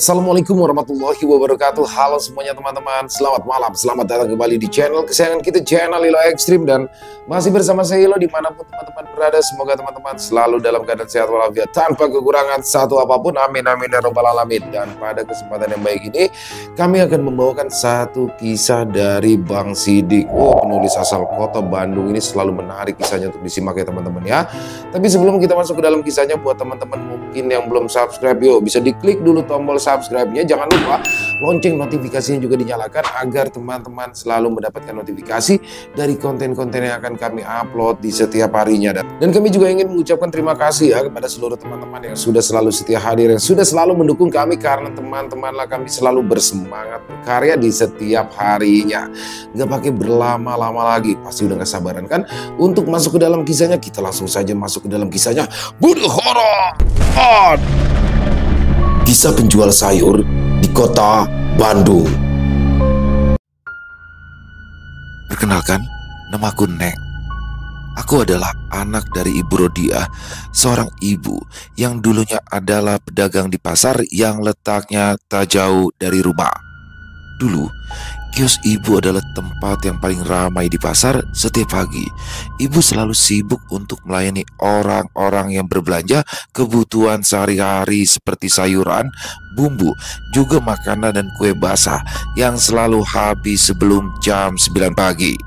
Assalamualaikum warahmatullahi wabarakatuh. Halo semuanya teman-teman, selamat malam. Selamat datang kembali di channel kesayangan kita, channel Lilo Ekstrim. Dan masih bersama saya Lilo dimanapun teman-teman berada. Semoga teman-teman selalu dalam keadaan sehat walafiat, tanpa kekurangan satu apapun. Amin amin ya robbal alamin. Dan pada kesempatan yang baik ini kami akan membawakan satu kisah dari Bang Sidik. Penulis asal kota Bandung ini selalu menarik kisahnya untuk disimak ya teman-teman ya. Tapi sebelum kita masuk ke dalam kisahnya, buat teman-teman mungkin yang belum subscribe, yuk bisa diklik dulu tombol subscribe-nya. Jangan lupa lonceng notifikasinya juga dinyalakan agar teman-teman selalu mendapatkan notifikasi dari konten-konten yang akan kami upload di setiap harinya. Dan kami juga ingin mengucapkan terima kasih ya kepada seluruh teman-teman yang sudah selalu setia hadir, yang sudah selalu mendukung kami, karena teman-temanlah kami selalu bersemangat berkarya di setiap harinya. Gak pakai berlama-lama lagi, pasti udah gak sabaran kan untuk masuk ke dalam kisahnya. Kita langsung saja masuk ke dalam kisahnya. Bunuh horor. Kisah penjual sayur di kota Bandung. Perkenalkan, namaku Neng. Aku adalah anak dari Ibu Rodia, seorang ibu yang dulunya adalah pedagang di pasar yang letaknya tak jauh dari rumah. Dulu, kios ibu adalah tempat yang paling ramai di pasar. Setiap pagi, ibu selalu sibuk untuk melayani orang-orang yang berbelanja kebutuhan sehari-hari seperti sayuran, bumbu, juga makanan dan kue basah yang selalu habis sebelum jam 9 pagi.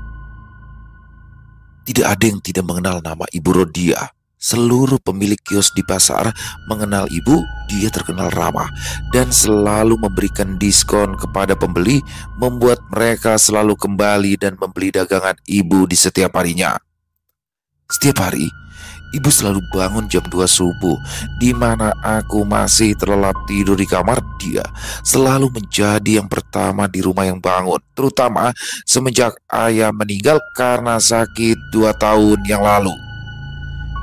Tidak ada yang tidak mengenal nama Ibu Rodia. Seluruh pemilik kios di pasar mengenal ibu. Dia terkenal ramah dan selalu memberikan diskon kepada pembeli, membuat mereka selalu kembali dan membeli dagangan ibu di setiap harinya. Setiap hari, ibu selalu bangun jam 2 subuh, di mana aku masih terlelap tidur di kamar. Dia selalu menjadi yang pertama di rumah yang bangun, terutama semenjak ayah meninggal karena sakit 2 tahun yang lalu.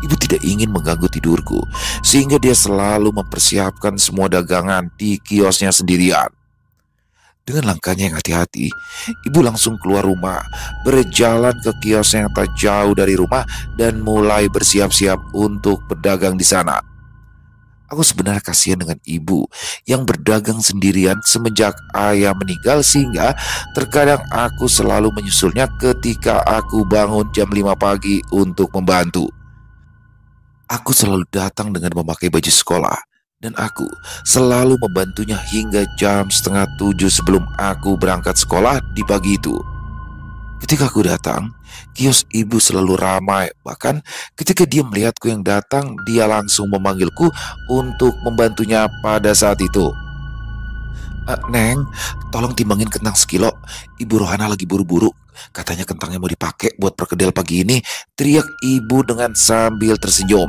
Ibu tidak ingin mengganggu tidurku, sehingga dia selalu mempersiapkan semua dagangan di kiosnya sendirian. Dengan langkahnya yang hati-hati, ibu langsung keluar rumah, berjalan ke kios yang tak jauh dari rumah, dan mulai bersiap-siap untuk berdagang di sana. Aku sebenarnya kasihan dengan ibu yang berdagang sendirian semenjak ayah meninggal, sehingga terkadang aku selalu menyusulnya ketika aku bangun jam 5 pagi untuk membantu. Aku selalu datang dengan memakai baju sekolah, dan aku selalu membantunya hingga jam 6:30 sebelum aku berangkat sekolah di pagi itu. Ketika aku datang, kios ibu selalu ramai. Bahkan ketika dia melihatku yang datang, dia langsung memanggilku untuk membantunya pada saat itu. Neng, tolong timbangin kentang sekilo. Ibu Rohana lagi buru-buru. Katanya kentangnya mau dipakai buat perkedel pagi ini, teriak ibu dengan sambil tersenyum.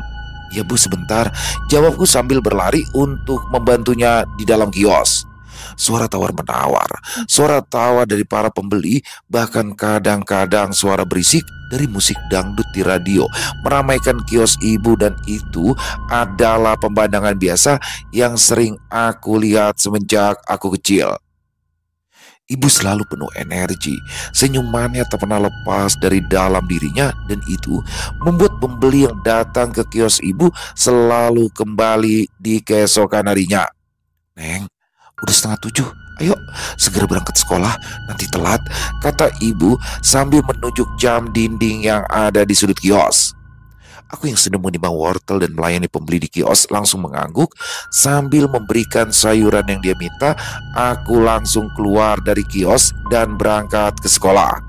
Ya bu, sebentar, jawabku sambil berlari untuk membantunya di dalam kios. Suara tawar-menawar, suara tawa dari para pembeli, bahkan kadang-kadang suara berisik dari musik dangdut di radio meramaikan kios ibu, dan itu adalah pemandangan biasa yang sering aku lihat semenjak aku kecil. Ibu selalu penuh energi, senyumannya tak pernah lepas dari dalam dirinya, dan itu membuat pembeli yang datang ke kios ibu selalu kembali di keesokan harinya. Neng, udah 6:30, ayo segera berangkat sekolah, nanti telat, kata ibu sambil menunjuk jam dinding yang ada di sudut kios. Aku yang sedang menimbang wortel dan melayani pembeli di kios langsung mengangguk sambil memberikan sayuran yang dia minta. Aku langsung keluar dari kios dan berangkat ke sekolah.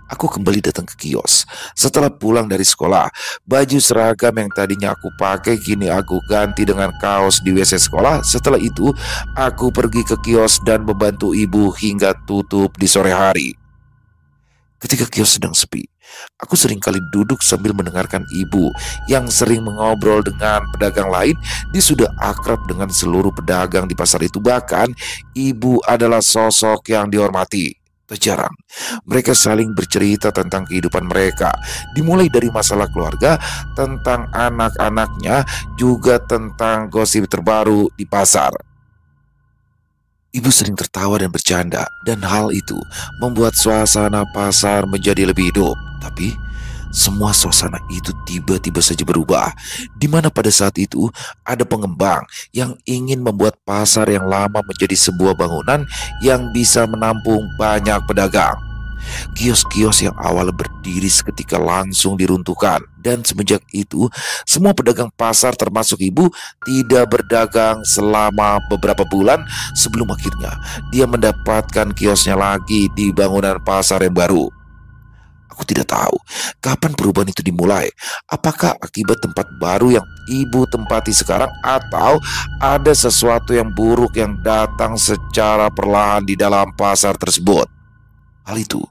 Aku kembali datang ke kios setelah pulang dari sekolah. Baju seragam yang tadinya aku pakai kini aku ganti dengan kaos di WC sekolah. Setelah itu aku pergi ke kios dan membantu ibu hingga tutup di sore hari. Ketika kios sedang sepi, aku seringkali duduk sambil mendengarkan ibu yang sering mengobrol dengan pedagang lain. Dia sudah akrab dengan seluruh pedagang di pasar itu. Bahkan ibu adalah sosok yang dihormati. Tak jarang mereka saling bercerita tentang kehidupan mereka, dimulai dari masalah keluarga, tentang anak-anaknya, juga tentang gosip terbaru di pasar. Ibu sering tertawa dan bercanda, dan hal itu membuat suasana pasar menjadi lebih hidup. Tapi Semua suasana itu tiba-tiba saja berubah, di mana pada saat itu ada pengembang yang ingin membuat pasar yang lama menjadi sebuah bangunan yang bisa menampung banyak pedagang. Kios-kios yang awalnya berdiri seketika langsung diruntuhkan, dan semenjak itu semua pedagang pasar termasuk ibu tidak berdagang selama beberapa bulan sebelum akhirnya dia mendapatkan kiosnya lagi di bangunan pasar yang baru. Aku tidak tahu kapan perubahan itu dimulai. Apakah akibat tempat baru yang ibu tempati sekarang, atau ada sesuatu yang buruk yang datang secara perlahan di dalam pasar tersebut. Hal itu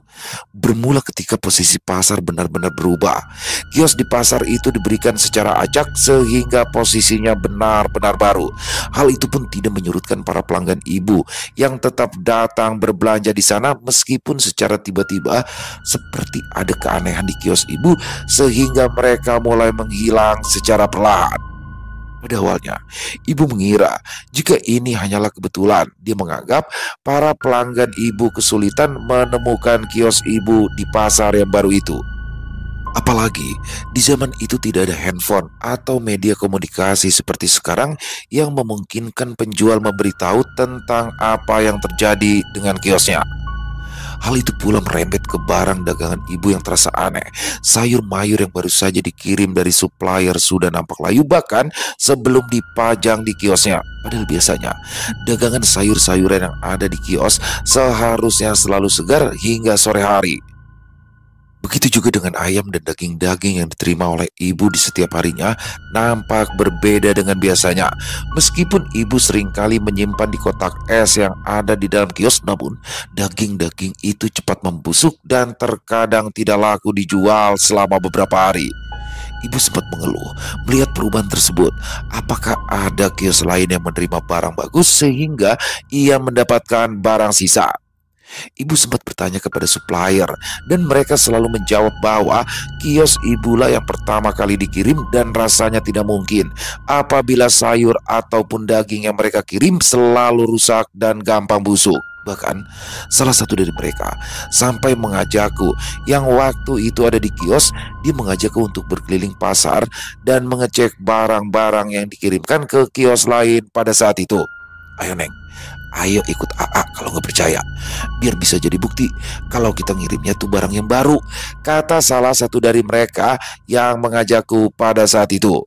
bermula ketika posisi pasar benar-benar berubah. Kios di pasar itu diberikan secara acak sehingga posisinya benar-benar baru. Hal itu pun tidak menyurutkan para pelanggan ibu yang tetap datang berbelanja di sana, meskipun secara tiba-tiba seperti ada keanehan di kios ibu sehingga mereka mulai menghilang secara perlahan. Pada awalnya, ibu mengira jika ini hanyalah kebetulan. Dia menganggap para pelanggan ibu kesulitan menemukan kios ibu di pasar yang baru itu. Apalagi di zaman itu tidak ada handphone atau media komunikasi seperti sekarang yang memungkinkan penjual memberitahu tentang apa yang terjadi dengan kiosnya. Hal itu pula merembet ke barang dagangan ibu yang terasa aneh. Sayur mayur yang baru saja dikirim dari supplier sudah nampak layu bahkan sebelum dipajang di kiosnya. Padahal biasanya dagangan sayur-sayuran yang ada di kios seharusnya selalu segar hingga sore hari. Begitu juga dengan ayam dan daging-daging yang diterima oleh ibu di setiap harinya nampak berbeda dengan biasanya. Meskipun ibu seringkali menyimpan di kotak es yang ada di dalam kios, namun daging-daging itu cepat membusuk dan terkadang tidak laku dijual selama beberapa hari. Ibu sempat mengeluh melihat perubahan tersebut. Apakah ada kios lain yang menerima barang bagus sehingga ia mendapatkan barang sisa? Ibu sempat bertanya kepada supplier dan mereka selalu menjawab bahwa kios ibulah yang pertama kali dikirim dan rasanya tidak mungkin apabila sayur ataupun daging yang mereka kirim selalu rusak dan gampang busuk. Bahkan salah satu dari mereka sampai mengajakku, yang waktu itu ada di kios, dia mengajakku untuk berkeliling pasar dan mengecek barang-barang yang dikirimkan ke kios lain pada saat itu. Ayo Neng, ayo ikut AA kalau nggak percaya, biar bisa jadi bukti kalau kita ngirimnya tuh barang yang baru, kata salah satu dari mereka yang mengajakku pada saat itu.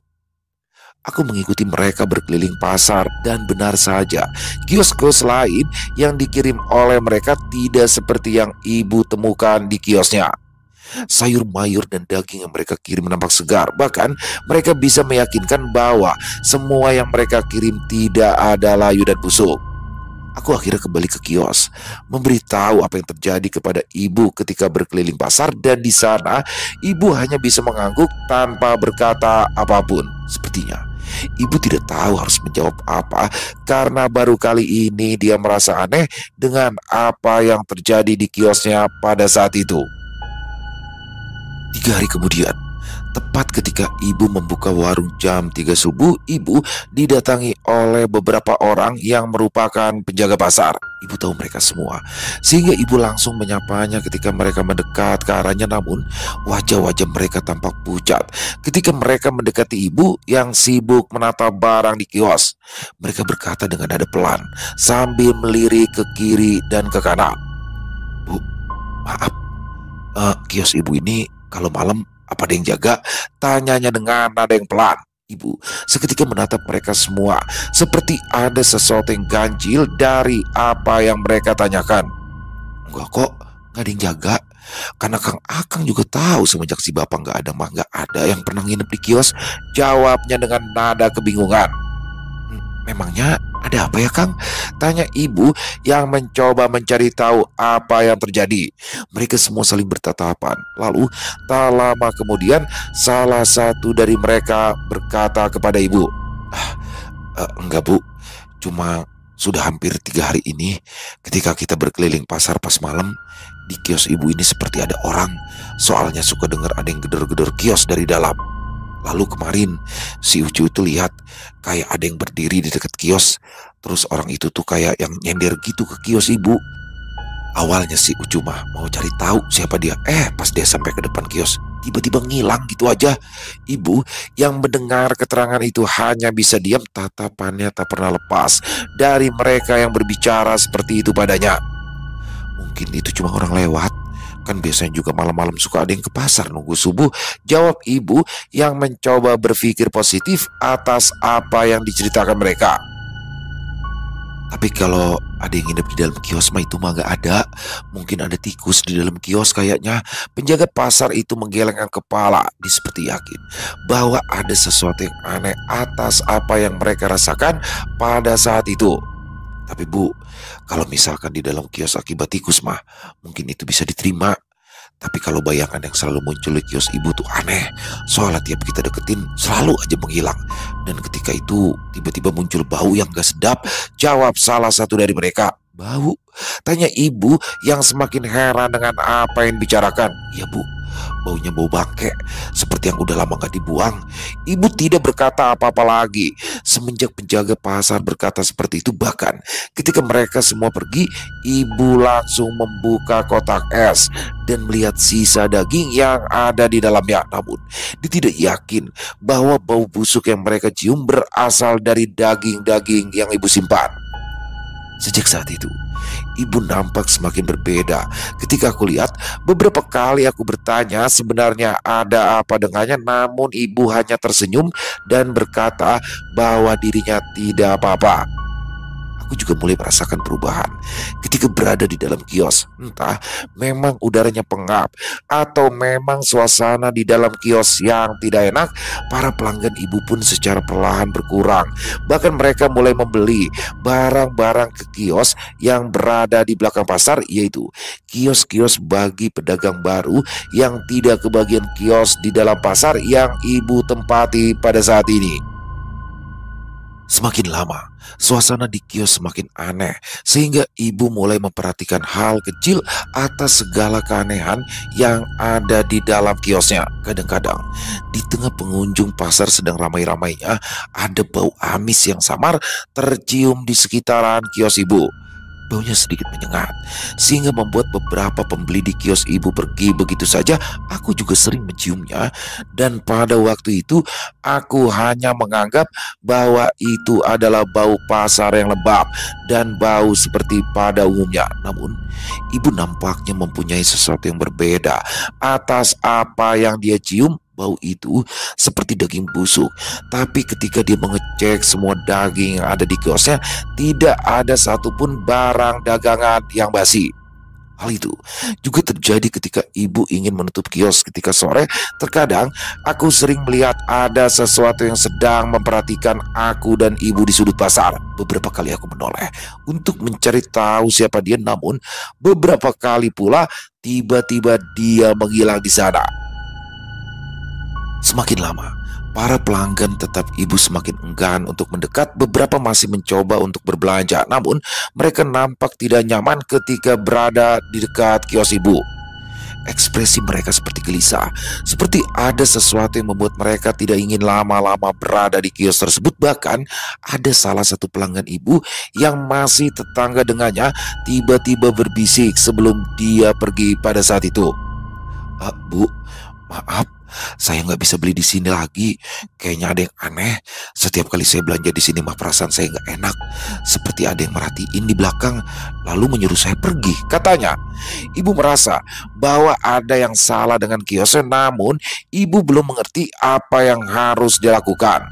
Aku mengikuti mereka berkeliling pasar dan benar saja, kios-kios lain yang dikirim oleh mereka tidak seperti yang ibu temukan di kiosnya. Sayur mayur dan daging yang mereka kirim nampak segar. Bahkan mereka bisa meyakinkan bahwa semua yang mereka kirim tidak ada layu dan busuk. Aku akhirnya kembali ke kios, memberitahu apa yang terjadi kepada ibu ketika berkeliling pasar, dan di sana ibu hanya bisa mengangguk tanpa berkata apapun. Sepertinya ibu tidak tahu harus menjawab apa karena baru kali ini dia merasa aneh dengan apa yang terjadi di kiosnya pada saat itu. 3 hari kemudian, tepat ketika ibu membuka warung jam 3 subuh, ibu didatangi oleh beberapa orang yang merupakan penjaga pasar. Ibu tahu mereka semua, sehingga ibu langsung menyapanya ketika mereka mendekat ke arahnya. Namun wajah-wajah mereka tampak pucat ketika mereka mendekati ibu yang sibuk menata barang di kios. Mereka berkata dengan nada pelan sambil melirik ke kiri dan ke kanan. Bu, maaf, kios ibu ini kalau malam apa ada yang jaga? Tanyanya dengan nada yang pelan. Ibu seketika menatap mereka semua seperti ada sesuatu yang ganjil dari apa yang mereka tanyakan. Enggak kok, nggak ada yang jaga. Karena Kang Akang juga tahu semenjak si bapak nggak ada mah nggak ada yang pernah nginep di kios. Jawabnya dengan nada kebingungan. Memangnya ada apa ya Kang? Tanya ibu yang mencoba mencari tahu apa yang terjadi. Mereka semua saling bertatapan. Lalu tak lama kemudian salah satu dari mereka berkata kepada ibu, enggak Bu, cuma sudah hampir 3 hari ini ketika kita berkeliling pasar pas malam, di kios ibu ini seperti ada orang. Soalnya suka dengar ada yang gedor-gedor kios dari dalam. Lalu kemarin si Ucu itu lihat kayak ada yang berdiri di dekat kios. Terus orang itu tuh kayak yang nyender gitu ke kios ibu. Awalnya si Ucu mah mau cari tahu siapa dia. Pas dia sampai ke depan kios, tiba-tiba ngilang gitu aja. Ibu yang mendengar keterangan itu hanya bisa diam, tatapannya tak pernah lepas dari mereka yang berbicara seperti itu padanya. Mungkin itu cuma orang lewat, kan biasanya juga malam-malam suka ada yang ke pasar nunggu subuh, jawab ibu yang mencoba berpikir positif atas apa yang diceritakan mereka. Tapi kalau ada yang nginep di dalam kios mah itu mah gak ada. Mungkin ada tikus di dalam kios kayaknya. Penjaga pasar itu menggelengkan kepala. Dia seperti yakin bahwa ada sesuatu yang aneh atas apa yang mereka rasakan pada saat itu. Tapi Bu, kalau misalkan di dalam kios akibat tikus mah mungkin itu bisa diterima. Tapi kalau bayangan yang selalu muncul di kios ibu tuh aneh. Soalnya tiap kita deketin selalu aja menghilang. Dan ketika itu tiba-tiba muncul bau yang gak sedap. Jawab salah satu dari mereka. Bau? Tanya ibu yang semakin heran dengan apa yang dibicarakan. Ya Bu, baunya bau bangke, seperti yang udah lama gak dibuang. Ibu tidak berkata apa-apa lagi. Semenjak penjaga pasar berkata seperti itu, bahkan ketika mereka semua pergi, ibu langsung membuka kotak es dan melihat sisa daging yang ada di dalamnya. Namun dia tidak yakin bahwa bau busuk yang mereka cium berasal dari daging-daging yang ibu simpan. Sejak saat itu, ibu nampak semakin berbeda. Ketika aku lihat, beberapa kali aku bertanya sebenarnya ada apa dengannya, namun ibu hanya tersenyum dan berkata bahwa dirinya tidak apa-apa. Aku juga mulai merasakan perubahan ketika berada di dalam kios. Entah memang udaranya pengap atau memang suasana di dalam kios yang tidak enak. Para pelanggan ibu pun secara perlahan berkurang. Bahkan mereka mulai membeli barang-barang ke kios yang berada di belakang pasar, yaitu kios-kios bagi pedagang baru yang tidak kebagian kios di dalam pasar yang ibu tempati pada saat ini. Semakin lama, suasana di kios semakin aneh, sehingga ibu mulai memperhatikan hal kecil atas segala keanehan yang ada di dalam kiosnya. Kadang-kadang, di tengah pengunjung pasar sedang ramai-ramainya, ada bau amis yang samar tercium di sekitaran kios ibu. Baunya sedikit menyengat, sehingga membuat beberapa pembeli di kios ibu pergi begitu saja. Aku juga sering menciumnya, dan pada waktu itu aku hanya menganggap bahwa itu adalah bau pasar yang lembab dan bau seperti pada umumnya. Namun ibu nampaknya mempunyai sesuatu yang berbeda atas apa yang dia cium. Bau itu seperti daging busuk. Tapi ketika dia mengecek semua daging yang ada di kiosnya, tidak ada satupun barang dagangan yang basi. Hal itu juga terjadi ketika ibu ingin menutup kios ketika sore. Terkadang aku sering melihat ada sesuatu yang sedang memperhatikan aku dan ibu di sudut pasar. Beberapa kali aku menoleh untuk mencari tahu siapa dia, namun beberapa kali pula tiba-tiba dia menghilang di sana. Semakin lama, para pelanggan tetap ibu semakin enggan untuk mendekat. Beberapa masih mencoba untuk berbelanja, namun mereka nampak tidak nyaman ketika berada di dekat kios ibu. Ekspresi mereka seperti gelisah, seperti ada sesuatu yang membuat mereka tidak ingin lama-lama berada di kios tersebut. Bahkan ada salah satu pelanggan ibu yang masih tetangga dengannya tiba-tiba berbisik sebelum dia pergi pada saat itu. Bu, maaf, saya nggak bisa beli di sini lagi. Kayaknya ada yang aneh. Setiap kali saya belanja di sini mah perasaan saya nggak enak. Seperti ada yang merhatiin di belakang, lalu menyuruh saya pergi, katanya. Ibu merasa bahwa ada yang salah dengan kiosnya, namun ibu belum mengerti apa yang harus dilakukan.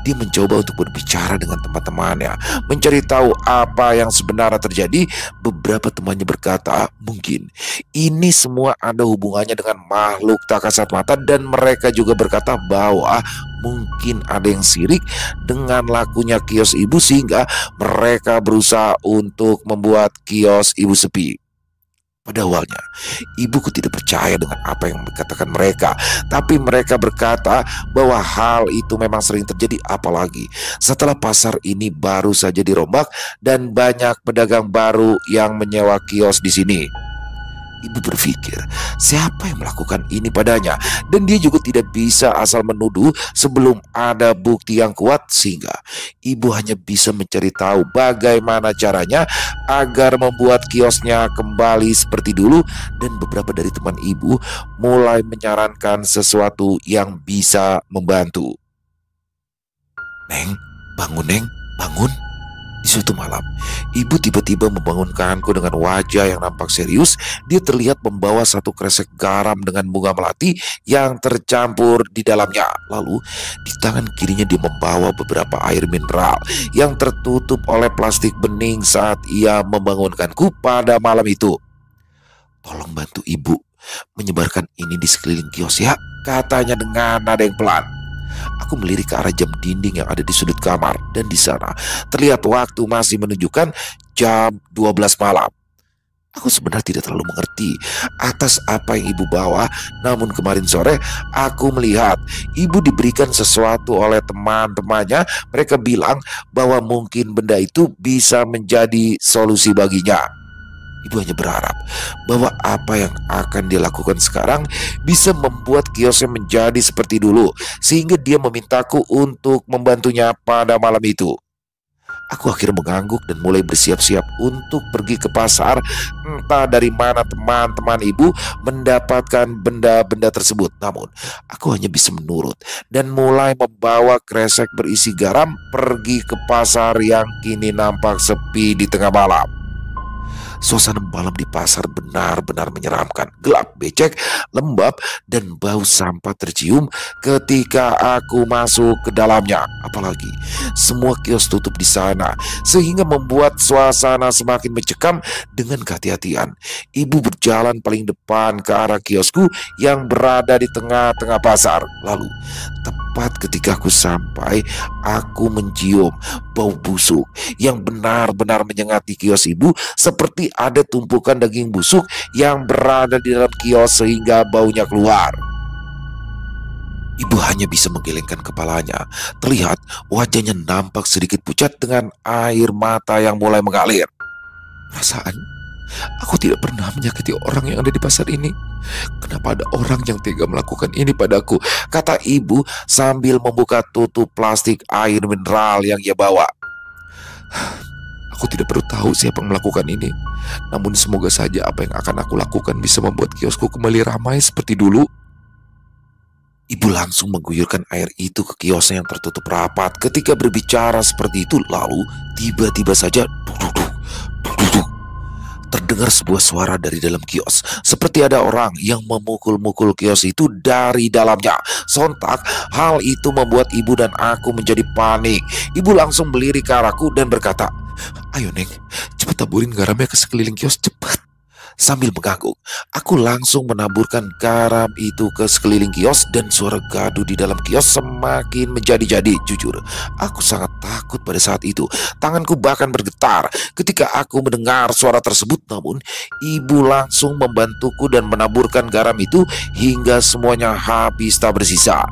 Dia mencoba untuk berbicara dengan teman-temannya, mencari tahu apa yang sebenarnya terjadi. Beberapa temannya berkata, mungkin ini semua ada hubungannya dengan makhluk tak kasat mata, dan mereka juga berkata bahwa mungkin ada yang sirik dengan lakunya kios ibu sehingga mereka berusaha untuk membuat kios ibu sepi. Pada awalnya, ibuku tidak percaya dengan apa yang dikatakan mereka. Tapi mereka berkata bahwa hal itu memang sering terjadi, apalagi setelah pasar ini baru saja dirombak dan banyak pedagang baru yang menyewa kios di sini. Ibu berpikir, siapa yang melakukan ini padanya? Dan dia juga tidak bisa asal menuduh sebelum ada bukti yang kuat, sehingga ibu hanya bisa mencari tahu bagaimana caranya agar membuat kiosnya kembali seperti dulu. Dan beberapa dari teman ibu mulai menyarankan sesuatu yang bisa membantu. "Neng, bangun Neng, bangun." Di suatu malam, ibu tiba-tiba membangunkanku dengan wajah yang nampak serius. Dia terlihat membawa satu kresek garam dengan bunga melati yang tercampur di dalamnya. Lalu, di tangan kirinya dia membawa beberapa air mineral yang tertutup oleh plastik bening saat ia membangunkanku pada malam itu. "Tolong bantu ibu menyebarkan ini di sekeliling kios ya," katanya dengan nada yang pelan. Aku melirik ke arah jam dinding yang ada di sudut kamar, dan di sana terlihat waktu masih menunjukkan jam 12 malam. Aku sebenarnya tidak terlalu mengerti atas apa yang ibu bawa, namun kemarin sore aku melihat ibu diberikan sesuatu oleh teman-temannya. Mereka bilang bahwa mungkin benda itu bisa menjadi solusi baginya. Ibu hanya berharap bahwa apa yang akan dia lakukan sekarang bisa membuat kiosnya menjadi seperti dulu, sehingga dia memintaku untuk membantunya pada malam itu. Aku akhirnya mengangguk dan mulai bersiap-siap untuk pergi ke pasar. Entah dari mana teman-teman ibu mendapatkan benda-benda tersebut, namun aku hanya bisa menurut dan mulai membawa kresek berisi garam pergi ke pasar yang kini nampak sepi di tengah malam. Suasana malam di pasar benar-benar menyeramkan. Gelap, becek, lembab, dan bau sampah tercium ketika aku masuk ke dalamnya. Apalagi semua kios tutup di sana, sehingga membuat suasana semakin mencekam. Dengan kehati-hatian, ibu berjalan paling depan ke arah kiosku yang berada di tengah-tengah pasar. Lalu, tepat ketika aku sampai, aku mencium bau busuk yang benar-benar menyengat di kios ibu, seperti ada tumpukan daging busuk yang berada di dalam kios sehingga baunya keluar. Ibu hanya bisa menggelengkan kepalanya. Terlihat wajahnya nampak sedikit pucat dengan air mata yang mulai mengalir. "Perasaan aku tidak pernah menyakiti orang yang ada di pasar ini. Kenapa ada orang yang tega melakukan ini padaku?" kata ibu sambil membuka tutup plastik air mineral yang ia bawa. "Aku tidak perlu tahu siapa yang melakukan ini. Namun semoga saja apa yang akan aku lakukan bisa membuat kiosku kembali ramai seperti dulu." Ibu langsung mengguyurkan air itu ke kiosnya yang tertutup rapat. Ketika berbicara seperti itu, lalu tiba-tiba saja duk, terdengar sebuah suara dari dalam kios, seperti ada orang yang memukul-mukul kios itu dari dalamnya. Sontak hal itu membuat ibu dan aku menjadi panik. Ibu langsung melirik ke arahku dan berkata, "Ayo Neng, cepat taburin garamnya ke sekeliling kios, cepat." Sambil mengangguk, aku langsung menaburkan garam itu ke sekeliling kios, dan suara gaduh di dalam kios semakin menjadi-jadi. Jujur, aku sangat takut pada saat itu. Tanganku bahkan bergetar ketika aku mendengar suara tersebut. Namun, ibu langsung membantuku dan menaburkan garam itu hingga semuanya habis tak bersisa.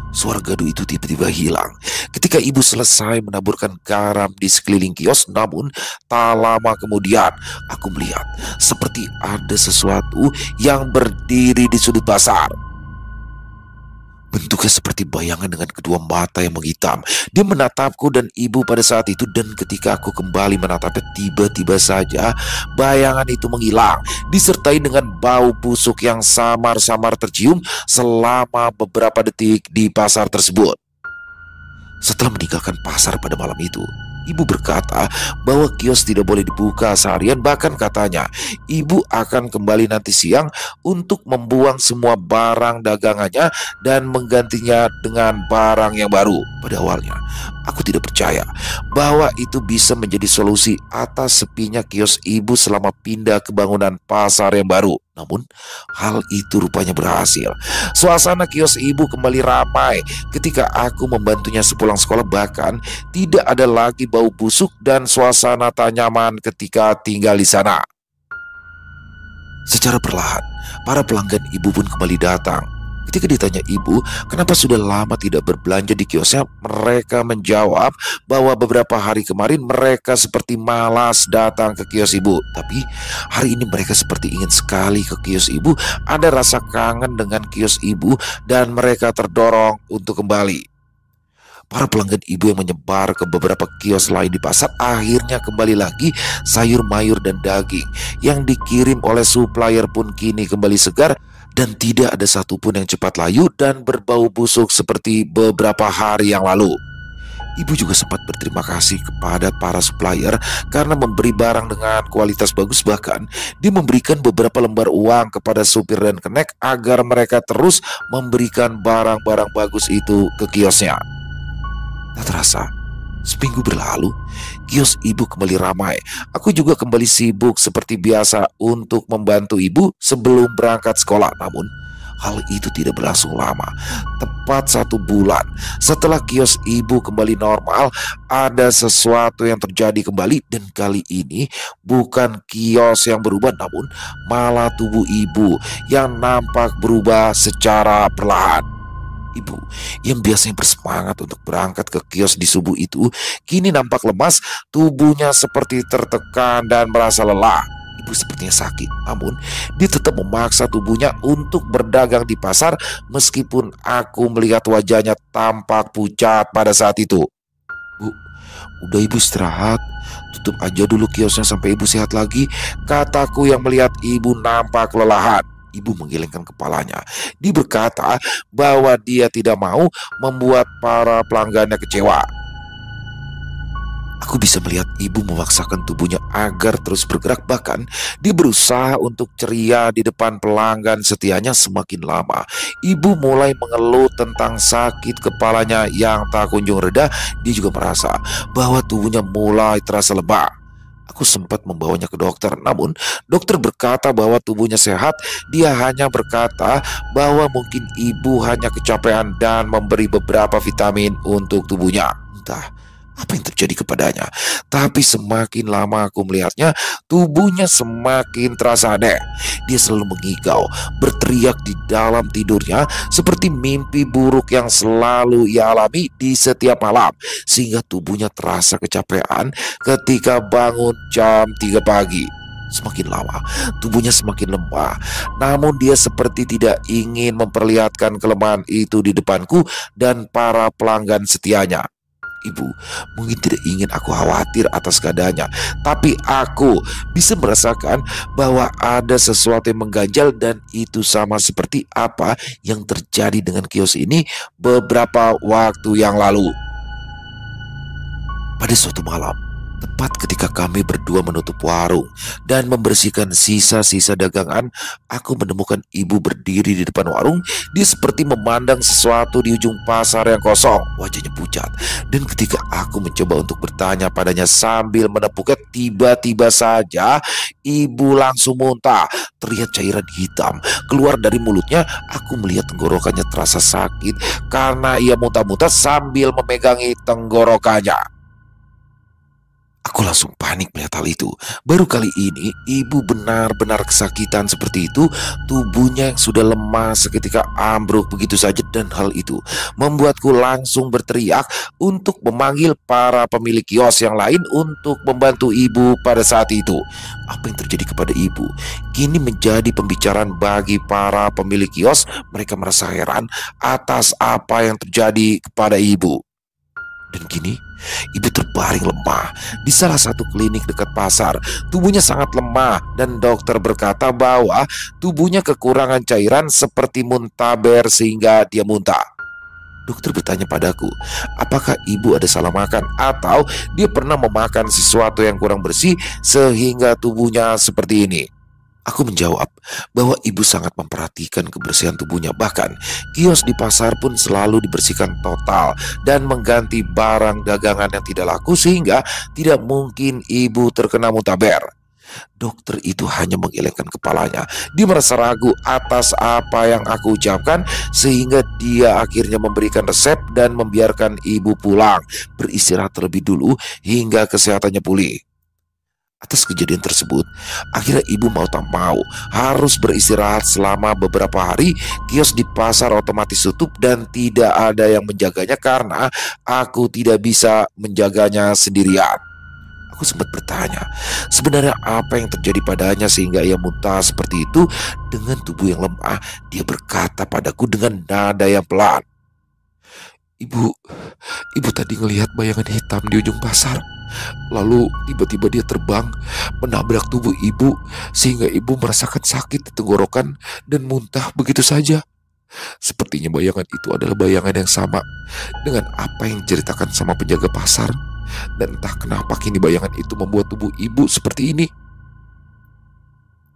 Suara gaduh itu tiba-tiba hilang ketika ibu selesai menaburkan garam di sekeliling kios. Namun tak lama kemudian aku melihat seperti ada sesuatu yang berdiri di sudut pasar. Bentuknya seperti bayangan dengan kedua mata yang menghitam. Dia menatapku dan ibu pada saat itu, dan ketika aku kembali menatapnya, tiba-tiba saja bayangan itu menghilang, disertai dengan bau busuk yang samar-samar tercium selama beberapa detik di pasar tersebut. Setelah meninggalkan pasar pada malam itu, ibu berkata bahwa kios tidak boleh dibuka seharian. Bahkan katanya ibu akan kembali nanti siang untuk membuang semua barang dagangannya dan menggantinya dengan barang yang baru. Pada awalnya aku tidak percaya bahwa itu bisa menjadi solusi atas sepinya kios ibu selama pindah ke bangunan pasar yang baru. Namun hal itu rupanya berhasil. Suasana kios ibu kembali ramai ketika aku membantunya sepulang sekolah. Bahkan tidak ada lagi bau busuk dan suasana tak nyaman ketika tinggal di sana. Secara perlahan, para pelanggan ibu pun kembali datang. Ketika ditanya ibu kenapa sudah lama tidak berbelanja di kiosnya, mereka menjawab bahwa beberapa hari kemarin mereka seperti malas datang ke kios ibu. Tapi hari ini mereka seperti ingin sekali ke kios ibu, ada rasa kangen dengan kios ibu dan mereka terdorong untuk kembali. Para pelanggan ibu yang menyebar ke beberapa kios lain di pasar akhirnya kembali lagi. Sayur mayur dan daging yang dikirim oleh supplier pun kini kembali segar dan tidak ada satupun yang cepat layu dan berbau busuk seperti beberapa hari yang lalu. Ibu juga sempat berterima kasih kepada para supplier karena memberi barang dengan kualitas bagus, bahkan dia memberikan beberapa lembar uang kepada supir dan kenek agar mereka terus memberikan barang-barang bagus itu ke kiosnya. Tak terasa, seminggu berlalu, kios ibu kembali ramai. Aku juga kembali sibuk seperti biasa untuk membantu ibu sebelum berangkat sekolah. Namun, hal itu tidak berlangsung lama. Tepat 1 bulan setelah kios ibu kembali normal, ada sesuatu yang terjadi kembali. Dan kali ini bukan kios yang berubah, namun malah tubuh ibu yang nampak berubah secara perlahan. Ibu yang biasanya bersemangat untuk berangkat ke kios di subuh itu kini nampak lemas, tubuhnya seperti tertekan dan merasa lelah. Ibu sepertinya sakit, namun dia tetap memaksa tubuhnya untuk berdagang di pasar meskipun aku melihat wajahnya tampak pucat pada saat itu. Bu, udah ibu istirahat, tutup aja dulu kiosnya sampai ibu sehat lagi, kataku yang melihat ibu nampak kelelahan. Ibu menggelengkan kepalanya. Dia berkata bahwa dia tidak mau membuat para pelanggannya kecewa. Aku bisa melihat ibu memaksakan tubuhnya agar terus bergerak, bahkan dia berusaha untuk ceria di depan pelanggan setianya. Semakin lama, ibu mulai mengeluh tentang sakit kepalanya yang tak kunjung reda. Dia juga merasa bahwa tubuhnya mulai terasa lemah. Aku sempat membawanya ke dokter, namun dokter berkata bahwa tubuhnya sehat. Dia hanya berkata bahwa mungkin ibu hanya kecapean dan memberi beberapa vitamin untuk tubuhnya. Entah apa yang terjadi kepadanya, tapi semakin lama aku melihatnya, tubuhnya semakin terasa aneh. Dia selalu mengigau, berteriak di dalam tidurnya seperti mimpi buruk yang selalu ia alami di setiap malam, sehingga tubuhnya terasa kecapean ketika bangun jam 3 pagi. Semakin lama, tubuhnya semakin lemah, namun dia seperti tidak ingin memperlihatkan kelemahan itu di depanku dan para pelanggan setianya. Ibu mungkin tidak ingin aku khawatir atas keadaannya, tapi aku bisa merasakan bahwa ada sesuatu yang mengganjal, dan itu sama seperti apa yang terjadi dengan kios ini beberapa waktu yang lalu. Pada suatu malam, tepat ketika kami berdua menutup warung dan membersihkan sisa-sisa dagangan, aku menemukan ibu berdiri di depan warung. Dia seperti memandang sesuatu di ujung pasar yang kosong. Wajahnya pucat, dan ketika aku mencoba untuk bertanya padanya sambil menepuknya, tiba-tiba saja ibu langsung muntah. Terlihat cairan hitam keluar dari mulutnya. Aku melihat tenggorokannya terasa sakit karena ia muntah-muntah sambil memegangi tenggorokannya. Aku langsung panik melihat hal itu. Baru kali ini ibu benar-benar kesakitan seperti itu. Tubuhnya yang sudah lemah seketika ambruk begitu saja, dan hal itu membuatku langsung berteriak untuk memanggil para pemilik kios yang lain untuk membantu ibu pada saat itu. Apa yang terjadi kepada ibu kini menjadi pembicaraan bagi para pemilik kios. Mereka merasa heran atas apa yang terjadi kepada ibu. Dan kini ibu terbaring lemah di salah satu klinik dekat pasar. Tubuhnya sangat lemah dan dokter berkata bahwa tubuhnya kekurangan cairan seperti muntaber sehingga dia muntah. Dokter bertanya padaku, apakah ibu ada salah makan atau dia pernah memakan sesuatu yang kurang bersih sehingga tubuhnya seperti ini. Aku menjawab bahwa ibu sangat memperhatikan kebersihan tubuhnya. Bahkan kios di pasar pun selalu dibersihkan total dan mengganti barang dagangan yang tidak laku, sehingga tidak mungkin ibu terkena muntaber. Dokter itu hanya menggelengkan kepalanya. Dia merasa ragu atas apa yang aku ucapkan, sehingga dia akhirnya memberikan resep dan membiarkan ibu pulang beristirahat terlebih dulu hingga kesehatannya pulih. Atas kejadian tersebut, akhirnya ibu mau tak mau harus beristirahat selama beberapa hari. Kios di pasar otomatis tutup dan tidak ada yang menjaganya karena aku tidak bisa menjaganya sendirian. Aku sempat bertanya, sebenarnya apa yang terjadi padanya sehingga ia muntah seperti itu. Dengan tubuh yang lemah, dia berkata padaku dengan nada yang pelan, "Ibu, ibu tadi ngelihat bayangan hitam di ujung pasar. Lalu tiba-tiba dia terbang menabrak tubuh ibu sehingga ibu merasakan sakit di tenggorokan dan muntah begitu saja. Sepertinya bayangan itu adalah bayangan yang sama dengan apa yang diceritakan sama penjaga pasar. Dan entah kenapa kini bayangan itu membuat tubuh ibu seperti ini."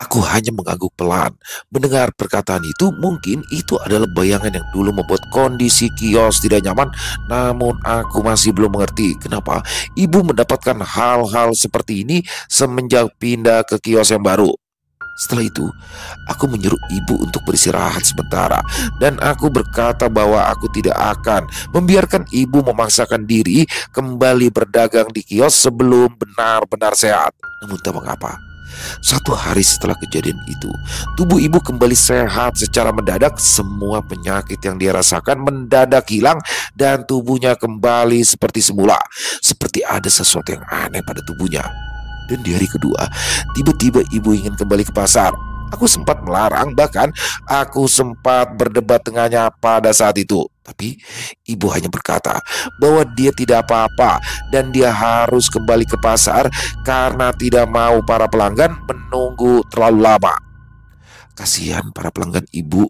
Aku hanya mengangguk pelan. Mendengar perkataan itu, mungkin itu adalah bayangan yang dulu membuat kondisi kios tidak nyaman. Namun aku masih belum mengerti kenapa ibu mendapatkan hal-hal seperti ini semenjak pindah ke kios yang baru. Setelah itu, aku menyuruh ibu untuk beristirahat sementara. Dan aku berkata bahwa aku tidak akan membiarkan ibu memaksakan diri kembali berdagang di kios sebelum benar-benar sehat. Namun tak mengapa, satu hari setelah kejadian itu, tubuh ibu kembali sehat secara mendadak. Semua penyakit yang dia rasakan mendadak hilang dan tubuhnya kembali seperti semula. Seperti ada sesuatu yang aneh pada tubuhnya. Dan di hari kedua, tiba-tiba ibu ingin kembali ke pasar. Aku sempat melarang, bahkan aku sempat berdebat dengannya pada saat itu. Tapi ibu hanya berkata bahwa dia tidak apa-apa dan dia harus kembali ke pasar karena tidak mau para pelanggan menunggu terlalu lama. Kasihan para pelanggan ibu,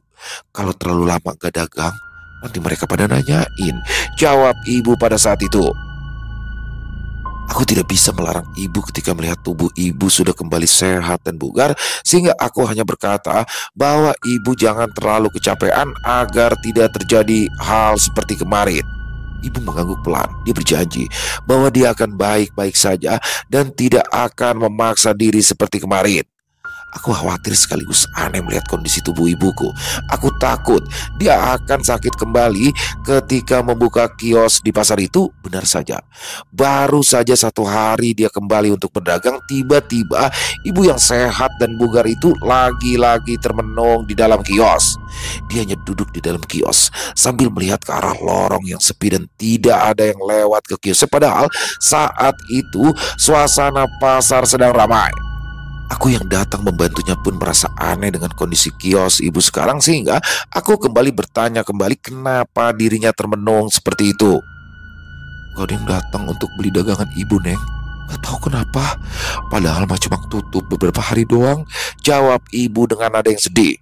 kalau terlalu lama gak dagang, nanti mereka pada nanyain, jawab ibu pada saat itu. Aku tidak bisa melarang ibu ketika melihat tubuh ibu sudah kembali sehat dan bugar, sehingga aku hanya berkata bahwa ibu jangan terlalu kecapean agar tidak terjadi hal seperti kemarin. Ibu mengangguk pelan. Dia berjanji bahwa dia akan baik-baik saja dan tidak akan memaksa diri seperti kemarin. Aku khawatir sekaligus aneh melihat kondisi tubuh ibuku. Aku takut dia akan sakit kembali ketika membuka kios di pasar itu. Benar saja, baru saja 1 hari dia kembali untuk berdagang, tiba-tiba ibu yang sehat dan bugar itu lagi-lagi termenung di dalam kios. Dia hanya duduk di dalam kios sambil melihat ke arah lorong yang sepi dan tidak ada yang lewat ke kiosnya. Padahal saat itu suasana pasar sedang ramai. Aku yang datang membantunya pun merasa aneh dengan kondisi kios ibu sekarang, sehingga aku kembali bertanya kenapa dirinya termenung seperti itu. "Gak ada yang datang untuk beli dagangan ibu, Neng. Gak tahu kenapa. Padahal mah cuma tutup beberapa hari doang," jawab ibu dengan nada yang sedih.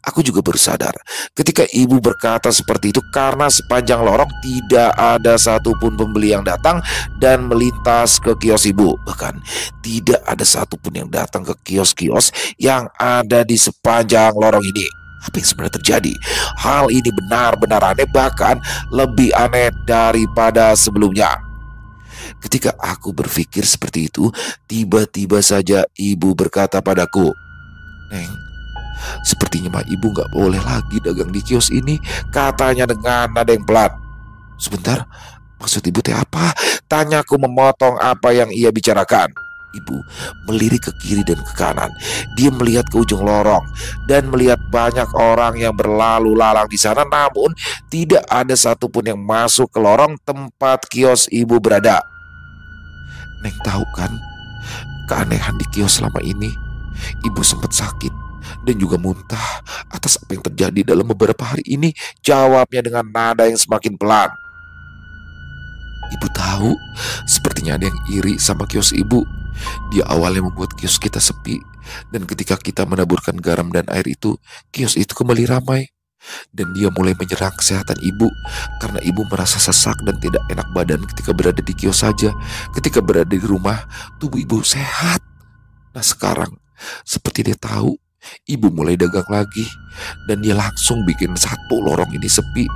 Aku juga baru sadar ketika ibu berkata seperti itu karena sepanjang lorong tidak ada satupun pembeli yang datang dan melintas ke kios ibu. Bahkan tidak ada satupun yang datang ke kios-kios yang ada di sepanjang lorong ini. Apa yang sebenarnya terjadi? Hal ini benar-benar aneh, bahkan lebih aneh daripada sebelumnya. Ketika aku berpikir seperti itu, tiba-tiba saja ibu berkata padaku, "Neng, sepertinya mah ibu gak boleh lagi dagang di kios ini," katanya dengan nada yang pelan. "Sebentar, maksud ibu teh apa?" tanyaku memotong apa yang ia bicarakan. Ibu melirik ke kiri dan ke kanan. Dia melihat ke ujung lorong dan melihat banyak orang yang berlalu lalang di sana, namun tidak ada satupun yang masuk ke lorong tempat kios ibu berada. "Neng tahu kan keanehan di kios selama ini? Ibu sempat sakit dan juga muntah atas apa yang terjadi dalam beberapa hari ini," jawabnya dengan nada yang semakin pelan. "Ibu tahu, sepertinya ada yang iri sama kios ibu. Dia awalnya membuat kios kita sepi, dan ketika kita menaburkan garam dan air itu, kios itu kembali ramai. Dan dia mulai menyerang kesehatan ibu karena ibu merasa sesak dan tidak enak badan ketika berada di kios saja. Ketika berada di rumah, tubuh ibu sehat. Nah sekarang, seperti dia tahu, ibu mulai dagang lagi, dan dia langsung bikin satu lorong ini sepi.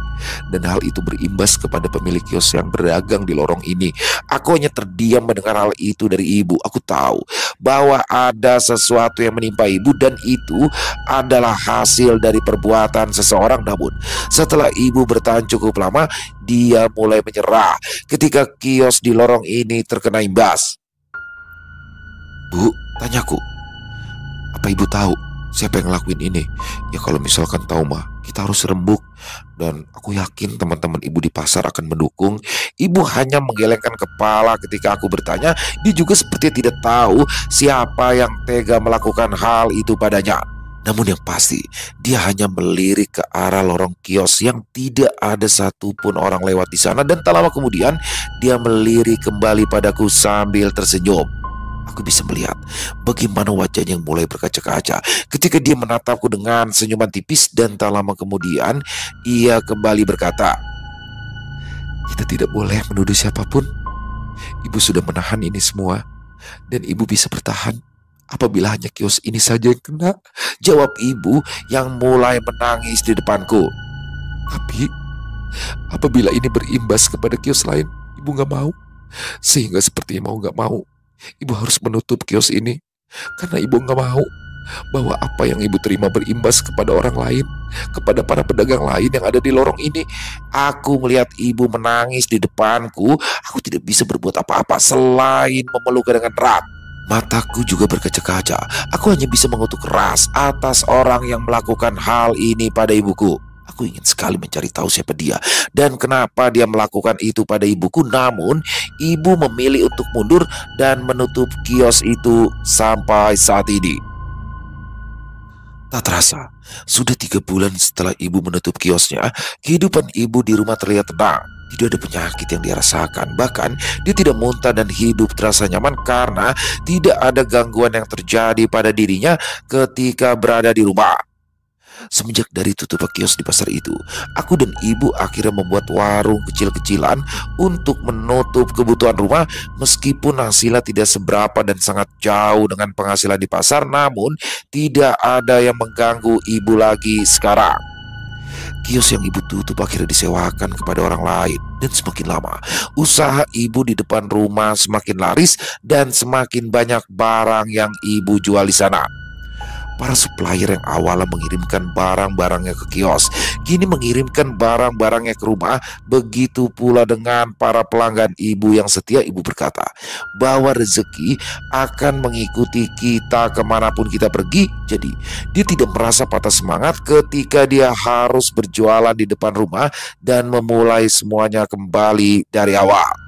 Dan hal itu berimbas kepada pemilik kios yang berdagang di lorong ini." Aku hanya terdiam mendengar hal itu dari ibu. Aku tahu bahwa ada sesuatu yang menimpa ibu, dan itu adalah hasil dari perbuatan seseorang. Namun setelah ibu bertahan cukup lama, dia mulai menyerah ketika kios di lorong ini terkena imbas. Bu, tanyaku, apa ibu tahu siapa yang ngelakuin ini? Ya kalau misalkan tahu mah, kita harus rembuk. Dan aku yakin teman-teman ibu di pasar akan mendukung. Ibu hanya menggelengkan kepala ketika aku bertanya. Dia juga seperti tidak tahu siapa yang tega melakukan hal itu padanya. Namun yang pasti, dia hanya melirik ke arah lorong kios yang tidak ada satupun orang lewat di sana. Dan tak lama kemudian, dia melirik kembali padaku sambil tersenyum. Aku bisa melihat bagaimana wajahnya yang mulai berkaca-kaca ketika dia menatapku dengan senyuman tipis. Dan tak lama kemudian ia kembali berkata, "Kita tidak boleh menuduh siapapun. Ibu sudah menahan ini semua, dan ibu bisa bertahan apabila hanya kios ini saja yang kena," jawab ibu yang mulai menangis di depanku. "Tapi apabila ini berimbas kepada kios lain, ibu gak mau. Sehingga seperti mau gak mau, ibu harus menutup kios ini. Karena ibu gak mau bahwa apa yang ibu terima berimbas kepada orang lain, kepada para pedagang lain yang ada di lorong ini." Aku melihat ibu menangis di depanku. Aku tidak bisa berbuat apa-apa selain memeluknya dengan erat. Mataku juga berkaca-kaca. Aku hanya bisa mengutuk keras atas orang yang melakukan hal ini pada ibuku. Aku ingin sekali mencari tahu siapa dia dan kenapa dia melakukan itu pada ibuku. Namun ibu memilih untuk mundur dan menutup kios itu sampai saat ini. Tak terasa, sudah 3 bulan setelah ibu menutup kiosnya, kehidupan ibu di rumah terlihat tenang. Tidak ada penyakit yang dia rasakan. Bahkan dia tidak muntah dan hidup terasa nyaman karena tidak ada gangguan yang terjadi pada dirinya ketika berada di rumah. Semenjak dari tutup kios di pasar itu, aku dan ibu akhirnya membuat warung kecil-kecilan untuk menutup kebutuhan rumah. Meskipun hasilnya tidak seberapa dan sangat jauh dengan penghasilan di pasar, namun tidak ada yang mengganggu ibu lagi sekarang. Kios yang ibu tutup akhirnya disewakan kepada orang lain. Dan semakin lama, usaha ibu di depan rumah semakin laris dan semakin banyak barang yang ibu jual di sana. Para supplier yang awalnya mengirimkan barang-barangnya ke kios, kini mengirimkan barang-barangnya ke rumah. Begitu pula dengan para pelanggan ibu yang setia. Ibu berkata bahwa rezeki akan mengikuti kita kemanapun kita pergi. Jadi dia tidak merasa patah semangat ketika dia harus berjualan di depan rumah dan memulai semuanya kembali dari awal.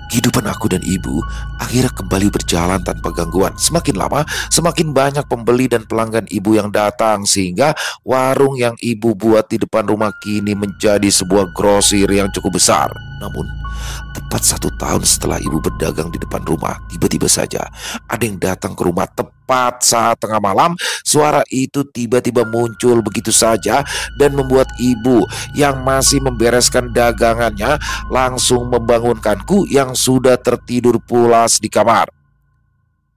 Kehidupan aku dan ibu akhirnya kembali berjalan tanpa gangguan. Semakin lama, semakin banyak pembeli dan pelanggan ibu yang datang, sehingga warung yang ibu buat di depan rumah kini menjadi sebuah grosir yang cukup besar. Namun, tepat 1 tahun setelah ibu berdagang di depan rumah, tiba-tiba saja ada yang datang ke rumah tepat saat tengah malam. Suara itu tiba-tiba muncul begitu saja dan membuat ibu yang masih membereskan dagangannya langsung membangunkanku yang sudah tertidur pulas di kamar.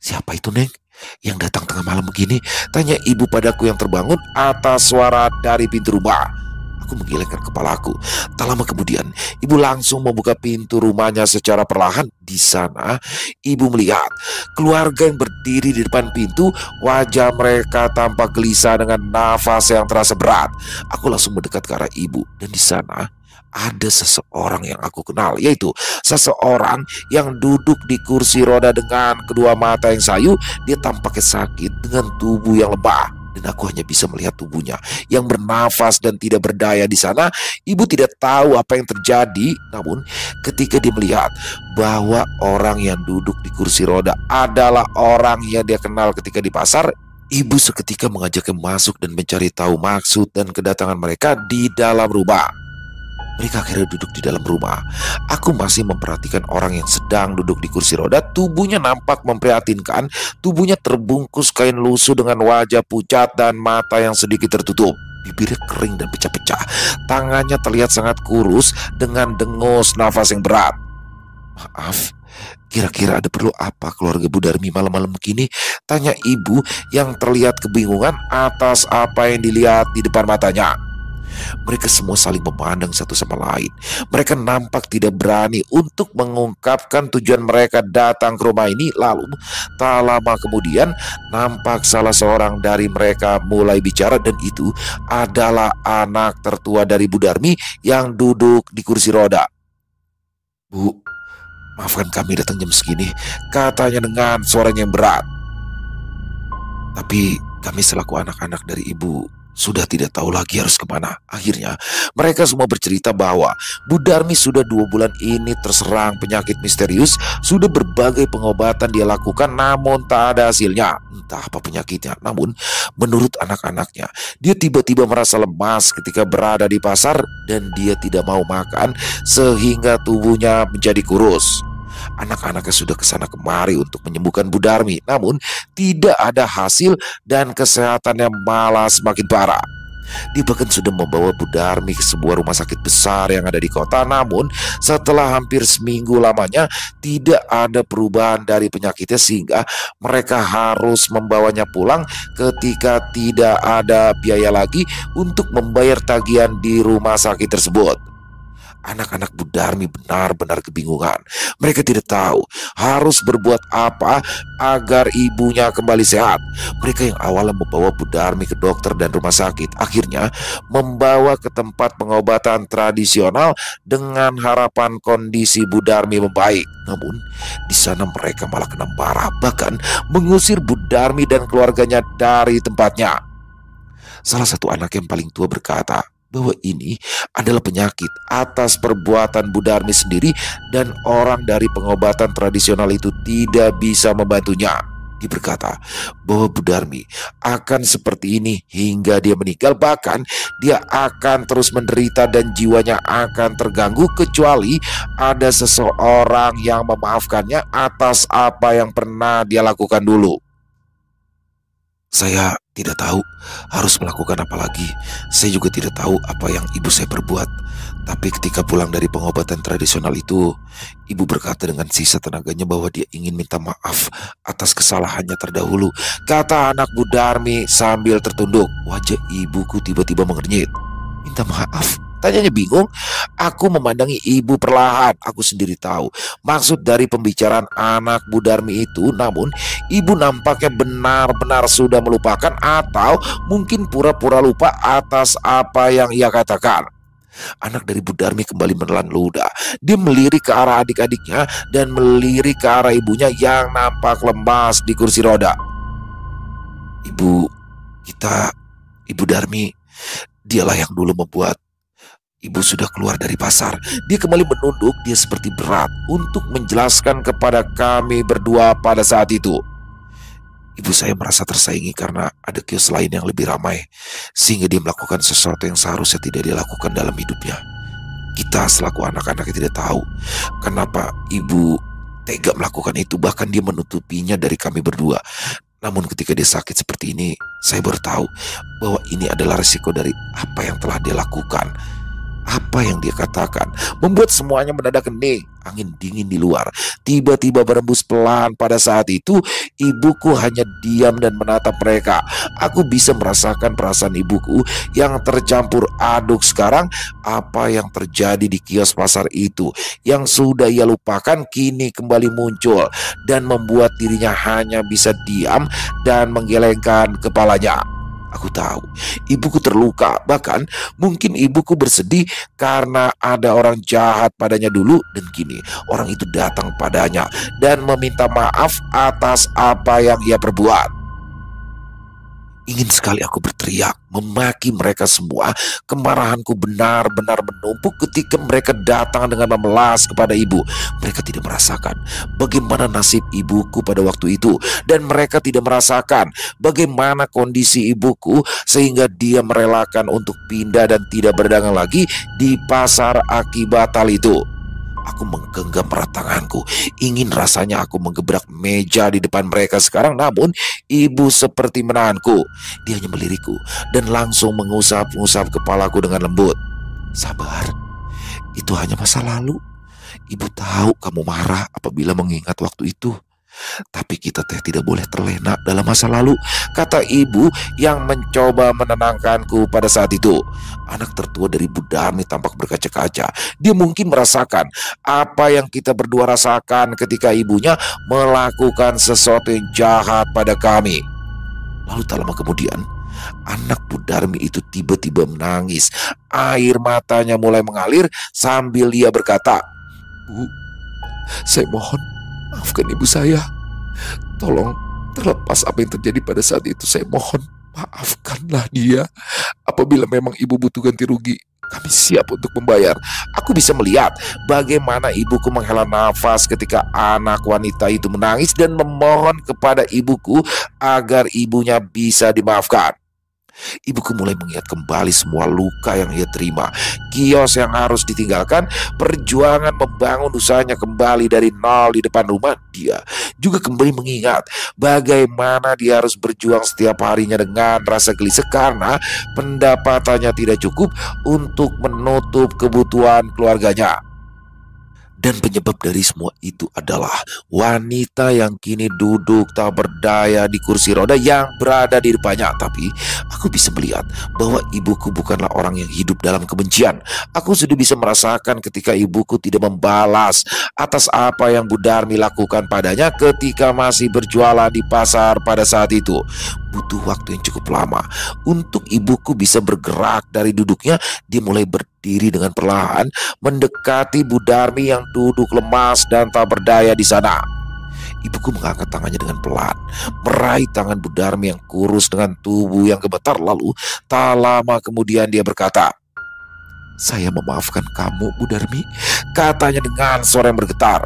"Siapa itu, Neng, yang datang tengah malam begini?" tanya ibu padaku yang terbangun atas suara dari pintu rumah. Aku menggelengkan kepalaku. Tak lama kemudian, ibu langsung membuka pintu rumahnya secara perlahan. Di sana, ibu melihat keluarga yang berdiri di depan pintu. Wajah mereka tampak gelisah dengan nafas yang terasa berat. Aku langsung mendekat ke arah ibu, dan di sana ada seseorang yang aku kenal, yaitu seseorang yang duduk di kursi roda dengan kedua mata yang sayu. Dia tampaknya sakit dengan tubuh yang lemah, dan aku hanya bisa melihat tubuhnya yang bernafas dan tidak berdaya di sana. Ibu tidak tahu apa yang terjadi, namun ketika dia melihat bahwa orang yang duduk di kursi roda adalah orang yang dia kenal ketika di pasar, ibu seketika mengajaknya masuk dan mencari tahu maksud dan kedatangan mereka di dalam rumah. Mereka akhirnya duduk di dalam rumah. Aku masih memperhatikan orang yang sedang duduk di kursi roda. Tubuhnya nampak memprihatinkan. Tubuhnya terbungkus kain lusuh dengan wajah pucat dan mata yang sedikit tertutup. Bibirnya kering dan pecah-pecah. Tangannya terlihat sangat kurus dengan dengus nafas yang berat. "Maaf, kira-kira ada perlu apa keluarga Bu Darmi malam-malam begini?" tanya ibu yang terlihat kebingungan atas apa yang dilihat di depan matanya. Mereka semua saling memandang satu sama lain. Mereka nampak tidak berani untuk mengungkapkan tujuan mereka datang ke rumah ini. Lalu tak lama kemudian nampak salah seorang dari mereka mulai bicara, dan itu adalah anak tertua dari Bu Darmi yang duduk di kursi roda. "Bu, Maafkan kami datang jam segini, katanya dengan suaranya yang berat. Tapi kami selaku anak-anak dari ibu sudah tidak tahu lagi harus kemana. Akhirnya mereka semua bercerita bahwa Bu Darmi sudah 2 bulan ini terserang penyakit misterius. Sudah berbagai pengobatan dia lakukan namun tak ada hasilnya. Entah apa penyakitnya. Namun menurut anak-anaknya, dia tiba-tiba merasa lemas ketika berada di pasar dan dia tidak mau makan sehingga tubuhnya menjadi kurus. Anak-anaknya sudah kesana kemari untuk menyembuhkan Bu Darmi, namun tidak ada hasil dan kesehatannya malah semakin parah. Dia bahkan sudah membawa Bu Darmi ke sebuah rumah sakit besar yang ada di kota. Namun setelah hampir seminggu lamanya tidak ada perubahan dari penyakitnya, sehingga mereka harus membawanya pulang ketika tidak ada biaya lagi untuk membayar tagihan di rumah sakit tersebut. Anak-anak Bu Darmi benar-benar kebingungan. Mereka tidak tahu harus berbuat apa agar ibunya kembali sehat. Mereka yang awalnya membawa Bu Darmi ke dokter dan rumah sakit, akhirnya membawa ke tempat pengobatan tradisional dengan harapan kondisi Bu Darmi membaik. Namun di sana mereka malah kena marah, bahkan mengusir Bu Darmi dan keluarganya dari tempatnya. Salah satu anak yang paling tua berkata bahwa ini adalah penyakit atas perbuatan Bu Darmi sendiri dan orang dari pengobatan tradisional itu tidak bisa membantunya. Dia berkata bahwa Bu Darmi akan seperti ini hingga dia meninggal, bahkan dia akan terus menderita dan jiwanya akan terganggu kecuali ada seseorang yang memaafkannya atas apa yang pernah dia lakukan dulu. Saya tidak tahu harus melakukan apa lagi. Saya juga tidak tahu apa yang ibu saya perbuat. Tapi ketika pulang dari pengobatan tradisional itu, ibu berkata dengan sisa tenaganya bahwa dia ingin minta maaf atas kesalahannya terdahulu, kata anak Bu Darmi sambil tertunduk. Wajah ibuku tiba-tiba mengernyit. Minta maaf? Tanyanya bingung. Aku memandangi ibu perlahan. Aku sendiri tahu maksud dari pembicaraan anak Bu Darmi itu. Namun ibu nampaknya benar-benar sudah melupakan, atau mungkin pura-pura lupa atas apa yang ia katakan. Anak dari Bu Darmi kembali menelan ludah. Dia melirik ke arah adik-adiknya dan melirik ke arah ibunya yang nampak lemas di kursi roda. Ibu Darmi, dialah yang dulu membuat ibu sudah keluar dari pasar. Dia kembali menunduk. Dia seperti berat untuk menjelaskan kepada kami berdua pada saat itu. Ibu saya merasa tersaingi karena ada kios lain yang lebih ramai, sehingga dia melakukan sesuatu yang seharusnya tidak dia lakukan dalam hidupnya. Kita selaku anak-anaknya tidak tahu kenapa ibu tega melakukan itu. Bahkan dia menutupinya dari kami berdua. Namun ketika dia sakit seperti ini, saya baru tahu bahwa ini adalah resiko dari apa yang telah dia lakukan. Apa yang dia katakan membuat semuanya mendadak hening. Angin dingin di luar tiba-tiba berembus pelan. Pada saat itu ibuku hanya diam dan menatap mereka. Aku bisa merasakan perasaan ibuku yang tercampur aduk sekarang. Apa yang terjadi di kios pasar itu yang sudah ia lupakan kini kembali muncul dan membuat dirinya hanya bisa diam dan menggelengkan kepalanya. Aku tahu ibuku terluka, bahkan mungkin ibuku bersedih karena ada orang jahat padanya dulu, dan kini orang itu datang padanya dan meminta maaf atas apa yang ia perbuat. Ingin sekali aku berteriak, memaki mereka semua. Kemarahanku benar-benar menumpuk ketika mereka datang dengan memelas kepada ibu. Mereka tidak merasakan bagaimana nasib ibuku pada waktu itu, dan mereka tidak merasakan bagaimana kondisi ibuku sehingga dia merelakan untuk pindah dan tidak berdagang lagi di pasar akibat hal itu. Aku menggenggam erat tanganku. Ingin rasanya aku menggebrak meja di depan mereka sekarang. Namun ibu seperti menahanku. Dia hanya melirikku dan langsung mengusap-ngusap kepalaku dengan lembut. Sabar, itu hanya masa lalu. Ibu tahu kamu marah apabila mengingat waktu itu. Tapi kita tidak boleh terlena dalam masa lalu, kata ibu yang mencoba menenangkanku pada saat itu. Anak tertua dari Bu Darmi tampak berkaca-kaca. Dia mungkin merasakan apa yang kita berdua rasakan ketika ibunya melakukan sesuatu yang jahat pada kami. Lalu tak lama kemudian, anak Bu Darmi itu tiba-tiba menangis. Air matanya mulai mengalir sambil dia berkata, "Bu, Saya mohon, maafkan ibu saya. Tolong, terlepas apa yang terjadi pada saat itu, saya mohon, maafkanlah dia. Apabila memang ibu butuh ganti rugi, kami siap untuk membayar. Aku bisa melihat bagaimana ibuku menghela nafas ketika anak wanita itu menangis dan memohon kepada ibuku agar ibunya bisa dimaafkan. Ibuku mulai mengingat kembali semua luka yang ia terima, kios yang harus ditinggalkan, perjuangan membangun usahanya kembali dari nol di depan rumah. Dia juga kembali mengingat bagaimana dia harus berjuang setiap harinya dengan rasa gelisah karena pendapatannya tidak cukup untuk menutup kebutuhan keluarganya. Dan penyebab dari semua itu adalah wanita yang kini duduk tak berdaya di kursi roda yang berada di depannya. Tapi aku bisa melihat bahwa ibuku bukanlah orang yang hidup dalam kebencian. Aku sudah bisa merasakan ketika ibuku tidak membalas atas apa yang Bu Darmi lakukan padanya ketika masih berjualan di pasar pada saat itu. Butuh waktu yang cukup lama untuk ibuku bisa bergerak dari duduknya. Dia mulai berdiri dengan perlahan, mendekati Bu Darmi yang duduk lemas dan tak berdaya di sana. Ibuku mengangkat tangannya dengan pelan, meraih tangan Bu Darmi yang kurus dengan tubuh yang gemetar. Lalu tak lama kemudian dia berkata, "Saya memaafkan kamu, Bu Darmi," katanya dengan suara yang bergetar.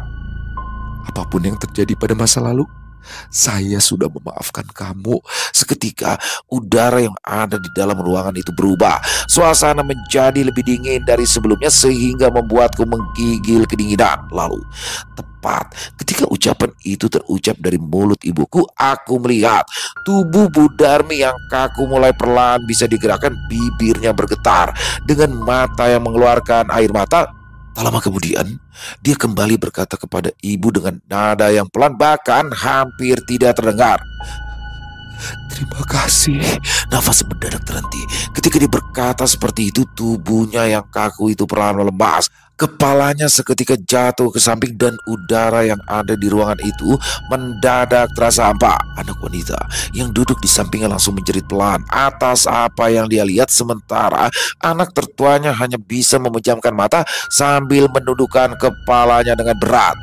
"Apapun yang terjadi pada masa lalu, saya sudah memaafkan kamu." Seketika udara yang ada di dalam ruangan itu berubah. Suasana menjadi lebih dingin dari sebelumnya sehingga membuatku menggigil kedinginan. Lalu tepat ketika ucapan itu terucap dari mulut ibuku, aku melihat tubuh Bu Darmi yang kaku mulai perlahan bisa digerakkan. Bibirnya bergetar dengan mata yang mengeluarkan air mata. Tak lama kemudian, dia kembali berkata kepada ibu dengan nada yang pelan bahkan hampir tidak terdengar, "Terima kasih." Nafas mendadak terhenti. Ketika dia berkata seperti itu, tubuhnya yang kaku itu perlahan melemas. Kepalanya seketika jatuh ke samping dan udara yang ada di ruangan itu mendadak terasa hampa. Anak wanita yang duduk di sampingnya langsung menjerit pelan atas apa yang dia lihat, sementara anak tertuanya hanya bisa memejamkan mata sambil menundukkan kepalanya dengan berat.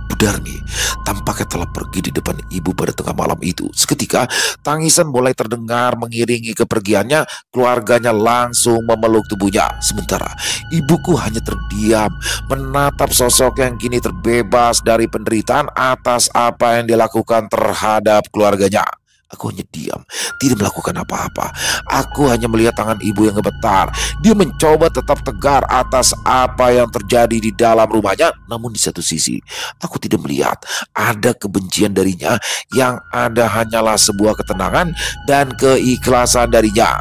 Bu Darmi tampaknya telah pergi di depan ibu pada tengah malam itu. Seketika tangisan mulai terdengar mengiringi kepergiannya. Keluarganya langsung memeluk tubuhnya, sementara ibuku hanya terdiam menatap sosok yang kini terbebas dari penderitaan atas apa yang dilakukan terhadap keluarganya. Aku hanya diam, tidak melakukan apa-apa. Aku hanya melihat tangan ibu yang gemetar. Dia mencoba tetap tegar atas apa yang terjadi di dalam rumahnya. Namun di satu sisi, aku tidak melihat ada kebencian darinya. Yang ada hanyalah sebuah ketenangan dan keikhlasan darinya.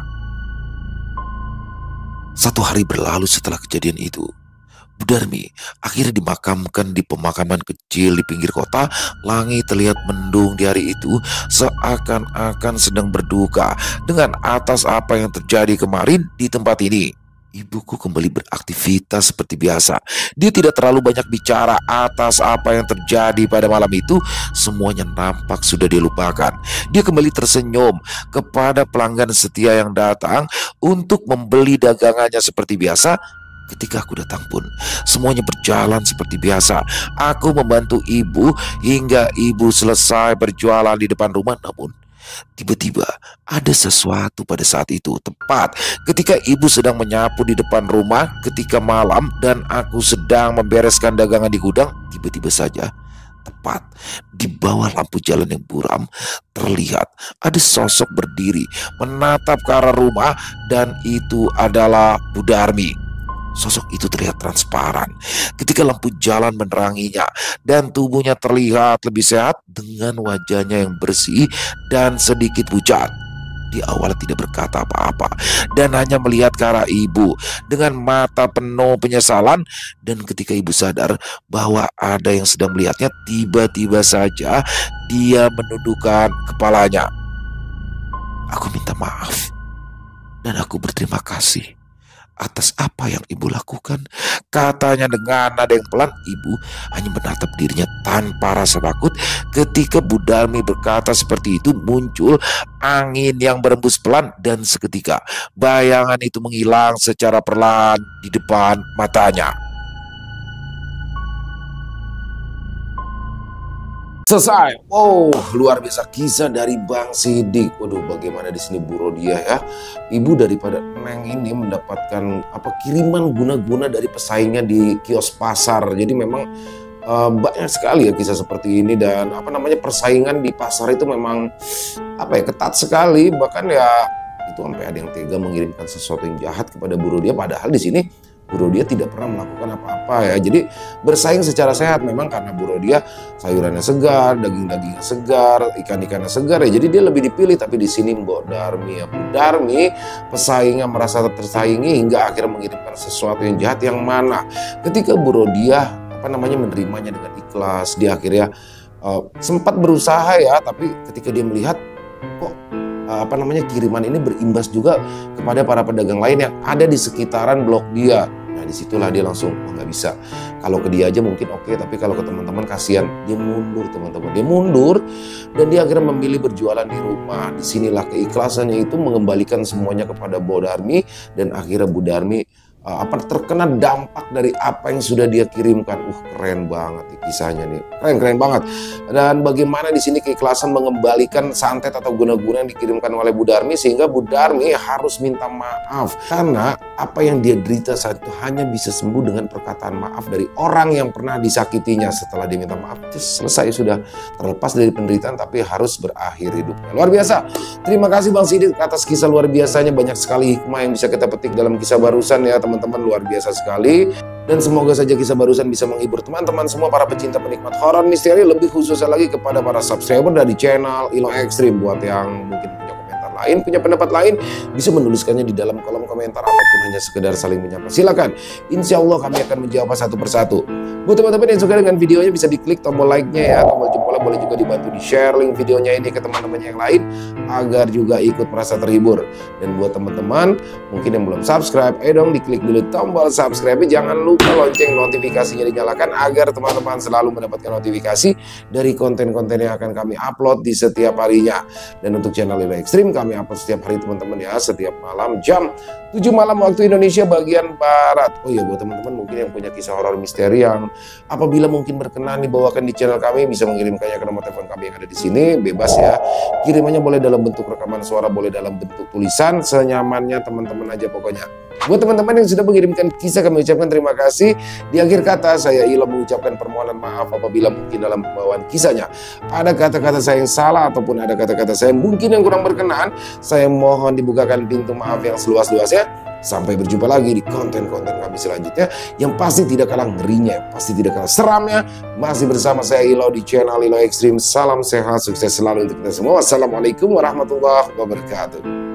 1 hari berlalu setelah kejadian itu. Bu Darmi akhirnya dimakamkan di pemakaman kecil di pinggir kota. Langit terlihat mendung di hari itu, seakan-akan sedang berduka dengan atas apa yang terjadi kemarin di tempat ini. Ibuku kembali beraktivitas seperti biasa. Dia tidak terlalu banyak bicara atas apa yang terjadi pada malam itu. Semuanya nampak sudah dilupakan. Dia kembali tersenyum kepada pelanggan setia yang datang untuk membeli dagangannya seperti biasa. Ketika aku datang pun semuanya berjalan seperti biasa. Aku membantu ibu hingga ibu selesai berjualan di depan rumah. Namun tiba-tiba ada sesuatu pada saat itu. Tepat ketika ibu sedang menyapu di depan rumah ketika malam dan aku sedang membereskan dagangan di gudang, tiba-tiba saja tepat di bawah lampu jalan yang buram terlihat ada sosok berdiri menatap ke arah rumah, dan itu adalah Bu Darmi. Sosok itu terlihat transparan ketika lampu jalan meneranginya, dan tubuhnya terlihat lebih sehat dengan wajahnya yang bersih dan sedikit pucat. Di awal tidak berkata apa-apa dan hanya melihat ke arah ibu dengan mata penuh penyesalan. Dan ketika ibu sadar bahwa ada yang sedang melihatnya, tiba-tiba saja dia menundukkan kepalanya. "Aku minta maaf dan aku berterima kasih atas apa yang ibu lakukan," katanya dengan nada yang pelan. Ibu hanya menatap dirinya tanpa rasa takut. Ketika Bu Darmi berkata seperti itu, muncul angin yang berembus pelan dan seketika bayangan itu menghilang secara perlahan di depan matanya. Selesai. Wow, luar biasa kisah dari Bang Sidik. Waduh, bagaimana di sini Bu Rodia ya. Ibu daripada Neng ini mendapatkan kiriman guna-guna dari pesaingnya di kios pasar. Jadi memang banyak sekali ya kisah seperti ini, dan persaingan di pasar itu memang ketat sekali. Bahkan ya itu sampai ada yang tega mengirimkan sesuatu yang jahat kepada Bu Rodia, padahal di sini Bu Rodia tidak pernah melakukan apa-apa ya. Jadi bersaing secara sehat memang, karena Bu Rodia sayurannya segar, daging-dagingnya segar, ikan-ikannya segar ya. Jadi dia lebih dipilih. Tapi di sini Mbok Darmi ya, Bu Darmi pesaingnya merasa tersaingi hingga akhirnya mengirimkan sesuatu yang jahat, yang mana ketika Bu Rodia menerimanya dengan ikhlas, dia akhirnya sempat berusaha ya, tapi ketika dia melihat kok kiriman ini berimbas juga kepada para pedagang lain yang ada di sekitaran blok dia. Nah disitulah dia langsung nggak bisa. Kalau ke dia aja mungkin oke, tapi kalau ke teman-teman kasihan. Dia mundur teman-teman, dia mundur dan dia akhirnya memilih berjualan di rumah. Disinilah keikhlasannya itu mengembalikan semuanya kepada Bu Darmi, dan akhirnya Bu Darmi terkena dampak dari apa yang sudah dia kirimkan. Keren banget nih kisahnya nih, keren banget. Dan bagaimana di sini keikhlasan mengembalikan santet atau guna-guna yang dikirimkan oleh Bu Darmi, sehingga Bu Darmi harus minta maaf karena apa yang dia derita saat itu hanya bisa sembuh dengan perkataan maaf dari orang yang pernah disakitinya. Setelah dia minta maaf, selesai, sudah terlepas dari penderitaan, tapi harus berakhir hidupnya. Luar biasa. Terima kasih Bang Sidik atas kisah luar biasanya. Banyak sekali hikmah yang bisa kita petik dalam kisah barusan ya teman-teman, luar biasa sekali. Dan semoga saja kisah barusan bisa menghibur teman-teman semua para pecinta penikmat horor misteri, lebih khususnya lagi kepada para subscriber dari channel Ilo Ekstrim. Buat yang mungkin punya komentar lain, punya pendapat lain, bisa menuliskannya di dalam kolom komentar ataupun hanya sekedar saling menyapa. Silakan, insya Allah kami akan menjawab satu persatu. Buat teman-teman yang suka dengan videonya, bisa diklik tombol like-nya ya, tombol jempolnya, boleh juga dibantu di share link videonya ini ke teman-teman yang lain agar juga ikut merasa terhibur. Dan buat teman-teman mungkin yang belum subscribe, dong diklik dulu tombol subscribe, jangan lupa lonceng notifikasinya dinyalakan agar teman-teman selalu mendapatkan notifikasi dari konten-konten yang akan kami upload di setiap harinya. Dan untuk channel Ilo Ekstrim kami upload setiap hari teman-teman ya, setiap malam jam 7 malam waktu Indonesia bagian Barat. Oh iya, buat teman-teman mungkin yang punya kisah horor misteri yang apabila mungkin berkenan dibawakan di channel kami, bisa mengirimkannya ke nomor telepon kami yang ada di sini, bebas ya. Kirimannya boleh dalam bentuk rekaman suara, boleh dalam bentuk tulisan, senyamannya teman-teman aja pokoknya. Buat teman-teman yang sudah mengirimkan kisah, kami ucapkan terima kasih. Di akhir kata, saya Ilo mengucapkan permohonan maaf apabila mungkin dalam pembawaan kisahnya ada kata-kata saya yang salah ataupun ada kata-kata saya mungkin yang kurang berkenan. Saya mohon dibukakan pintu maaf yang seluas-luasnya. Sampai berjumpa lagi di konten-konten kami selanjutnya yang pasti tidak kalah ngerinya, pasti tidak kalah seramnya. Masih bersama saya Ilo di channel Ilo Ekstrim. Salam sehat, sukses selalu untuk kita semua. Wassalamualaikum warahmatullahi wabarakatuh.